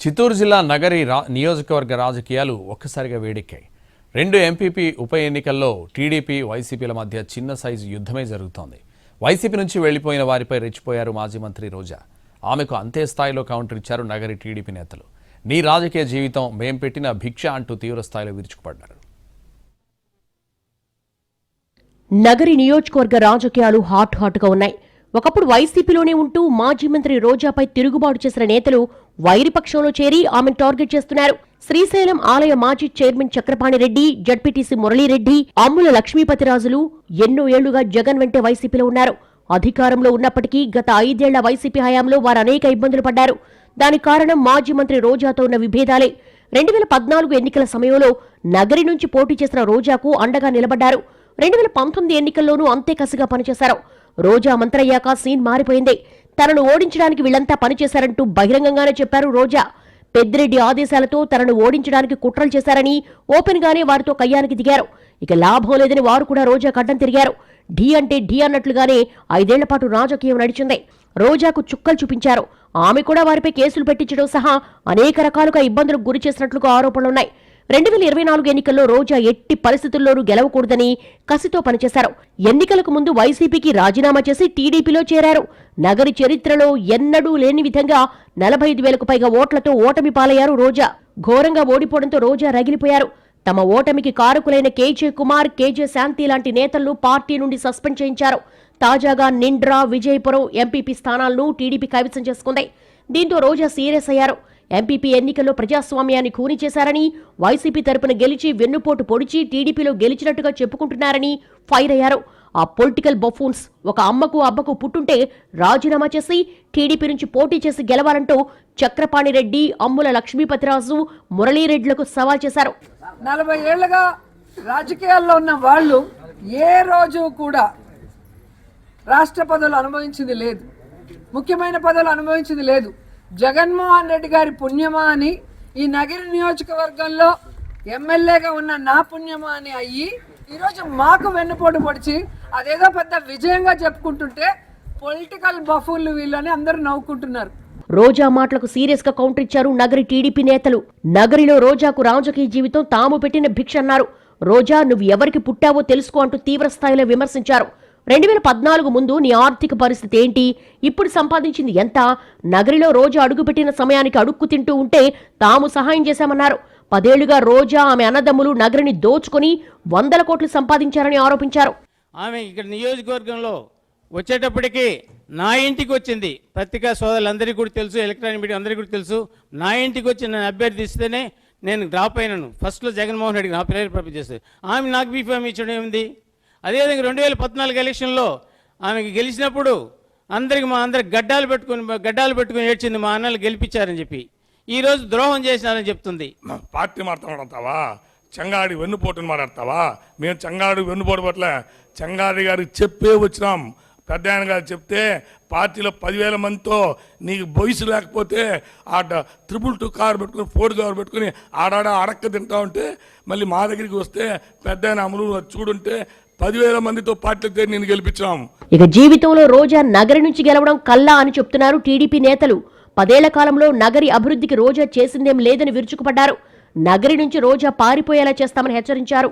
చిత్తూరు జిల్లా నగరి నియోజకవర్గ రాజకీయాలు ఒక్కసారిగా వేడెక్కాయి. రెండు ఎంపీపీ ఉప ఎన్నికల్లో టీడీపీ వైసీపీల మధ్య చిన్న సైజు యుద్ధమే జరుగుతోంది. వైసీపీ నుంచి వెళ్లిపోయిన వారిపై రెచ్చిపోయారు మాజీ మంత్రి రోజా. ఆమెకు అంతే స్థాయిలో కౌంటర్ ఇచ్చారు నగరి టీడీపీ నేతలు. నీ రాజకీయ జీవితం మేం పెట్టిన భిక్ష అంటూ తీవ్ర స్థాయిలో విరుచుకుపడ్డారు. నగరి నియోజకవర్గ రాజకీయాలు హాట్గా ఉన్నాయి. ఒకప్పుడు వైసీపీలోనే ఉంటూ మాజీ మంత్రి రోజాపై తిరుగుబాటు చేసిన నేతలు వైరిపక్షంలో చేరి ఆమెను టార్గెట్ చేస్తున్నారు. శ్రీశైలం ఆలయ మాజీ చైర్మన్ చక్రపాణి రెడ్డి, జడ్పీటీసీ మురళీరెడ్డి, అమ్ముల లక్ష్మీపతిరాజులు ఎన్నో ఏళ్లుగా జగన్ వెంటే వైసీపీలో ఉన్నారు. అధికారంలో ఉన్నప్పటికీ గత 5 ఏళ్ల వైసీపీ హయాంలో వారు అనేక ఇబ్బందులు పడ్డారు. దానికి కారణం మాజీ మంత్రి రోజాతో ఉన్న విభేదాలే. 2014 ఎన్నికల సమయంలో నగరి నుంచి పోటీ చేసిన రోజాకు అండగా నిలబడ్డారు. 2019 ఎన్నికల్లోనూ అంతే కసిగా పనిచేశారు. రోజా మంత్రయ్యాక సీన్ మారిపోయింది. తనను ఓడించడానికి వీళ్లంతా పనిచేశారంటూ బహిరంగంగానే చెప్పారు రోజా. పెద్దిరెడ్డి ఆదేశాలతో తనను ఓడించడానికి కుట్రలు చేశారని ఓపెన్ గానే వారితో కయ్యానికి దిగారు. ఇక లాభం లేదని వారు కూడా రోజా కడ్డం తిరిగారు. ఢీ అంటే ఢీ అన్నట్లుగానే 5 ఏళ్ల పాటు రాజకీయం నడిచింది. రోజాకు చుక్కలు చూపించారు. ఆమె కూడా వారిపై కేసులు పెట్టించడం సహా అనేక రకాలుగా ఇబ్బందులకు గురి చేసినట్లుగా ఆరోపణలున్నాయి. 2024 ఎన్నికల్లో రోజా ఎట్టి పరిస్థితుల్లోనూ గెలవకూడదని కసితో పనిచేశారు. ఎన్నికలకు ముందు వైసీపీకి రాజీనామా చేసి టీడీపీలో చేరారు. నగరి చరిత్రలో ఎన్నడూ లేని విధంగా 45,000కు పైగా ఓట్లతో ఓటమి పాలయ్యారు రోజా. ఘోరంగా ఓడిపోవడంతో రోజా రగిలిపోయారు. తమ ఓటమికి కారకులైన కేజే కుమార్, కేజే శాంతి లాంటి నేతలను పార్టీ నుండి సస్పెండ్ చేయించారు. తాజాగా నిండ్రా, విజయపురం ఎంపీపీ స్థానాలను టీడీపీ కైవసం చేసుకుంది. దీంతో రోజా సీరియస్ అయ్యారు. ఎంపీపీ ఎన్నికల్లో ప్రజాస్వామ్యాన్ని ఖూనీ చేశారని, వైసీపీ తరపున గెలిచి వెన్నుపోటు పొడిచి టీడీపీలో గెలిచినట్టుగా చెప్పుకుంటున్నారని ఫైర్ అయ్యారు. ఆ పొలిటికల్ బఫూన్స్ ఒక అమ్మకు అబ్బకు పుట్టుంటే రాజీనామా చేసి టీడీపీ నుంచి పోటీ చేసి గెలవాలంటూ చక్రపాణి రెడ్డి, అమ్ముల లక్ష్మీపతిరాజు, మురళీరెడ్డిలకు సవాల్ చేశారు. 40 ఏళ్లుగా రాజకీయాల్లో ఉన్న వాళ్ళు ఏ రోజు కూడా రాష్ట్ర పదవులు అనుభవించింది లేదు, ముఖ్యమైన పదవులు అనుభవించింది లేదు. జగన్మోహన్ రెడ్డి గారి పుణ్యమా అని, ఈ నగరి నియోజకవర్గంలో ఎమ్మెల్యేగా ఉన్న నా పుణ్యమా అని అయ్యి ఈరోజు మాకు వెన్నుపోటు పొడిచి అదేదో పెద్ద విజయంగా చెప్పుకుంటుంటే పొలిటికల్ బఫూన్లు వీళ్ళని అందరూ నవ్వుకుంటున్నారు. రోజా మాటలకు సీరియస్ గా కౌంటర్ ఇచ్చారు నగరి టీడీపీ నేతలు. నగరిలో రోజాకు రాజకీయ జీవితం తాము పెట్టిన భిక్ష అన్నారు. రోజా, నువ్వు ఎవరికి పుట్టావో తెలుసుకో అంటూ తీవ్ర స్థాయిలో విమర్శించారు. 2014 ముందు నీ ఆర్థిక పరిస్థితి ఏంటి, ఇప్పుడు సంపాదించింది ఎంత, నగరిలో రోజా అడుగుపెట్టిన సమయానికి అడుక్కు తింటూ ఉంటే తాము సహాయం చేశామన్నారు. 10 ఏళ్లుగా రోజా, ఆమె అన్నదమ్ములు నగరిని దోచుకుని 100 కోట్లు సంపాదించారని ఆరోపించారు. ఆమె ఇక్కడ నియోజకవర్గంలో వచ్చేటప్పటికి నా ఇంటికి వచ్చింది. పత్రికా సోదరులందరికీ కూడా తెలుసు, ఎలక్ట్రానిక్ మీడియా అందరికీ కూడా తెలుసు. నా ఇంటికి వచ్చి నన్ను అభ్యర్థిస్తేనే నేను డ్రాప్ అయినాను. ఫస్ట్లో జగన్మోహన్ రెడ్డికి నా పిల్లలు పంపించేస్తారు. ఆమె నాకు బీఫామ్ ఇచ్చడం ఏముంది? అదేవిధంగా 2014 ఎలక్షన్లో ఆమెకి గెలిచినప్పుడు మా అందరికి గడ్డాలు పెట్టుకుని ఏడ్చింది, మా అన్నలు గెలిపించారని చెప్పి. ఈరోజు ద్రోహం చేసినారని చెప్తుంది. పార్టీ మాట్లాడతావా, చెంగాడి వెన్నుపోటుని మాట్లాడతావా? మేము చెంగాడి వెన్నుపోటు పట్ల చెంగాడి గారికి చెప్పే వచ్చినాం. పెద్ద ఆయన గారు చెప్తే పార్టీలో 10,000 మందితో నీకు వయసు లేకపోతే ఆ 222 కారు పెట్టుకుని, 4 కారు పెట్టుకుని ఆడాడ అడక్క తింటా ఉంటే మళ్ళీ మా దగ్గరికి వస్తే పెద్ద ఆయన అమలు చూడుంటే 10,000 మందితో పార్టీలతో నేను గెలిపించాం. ఇక జీవితంలో రోజా నగరి నుంచి గెలవడం కల్లా అని చెప్తున్నారు టీడీపీ నేతలు. 10 ఏళ్ల కాలంలో నగరి అభివృద్ధికి రోజా చేసిందేం లేదని విరుచుకుపడ్డారు. నగరి నుంచి రోజా పారిపోయేలా చేస్తామని హెచ్చరించారు.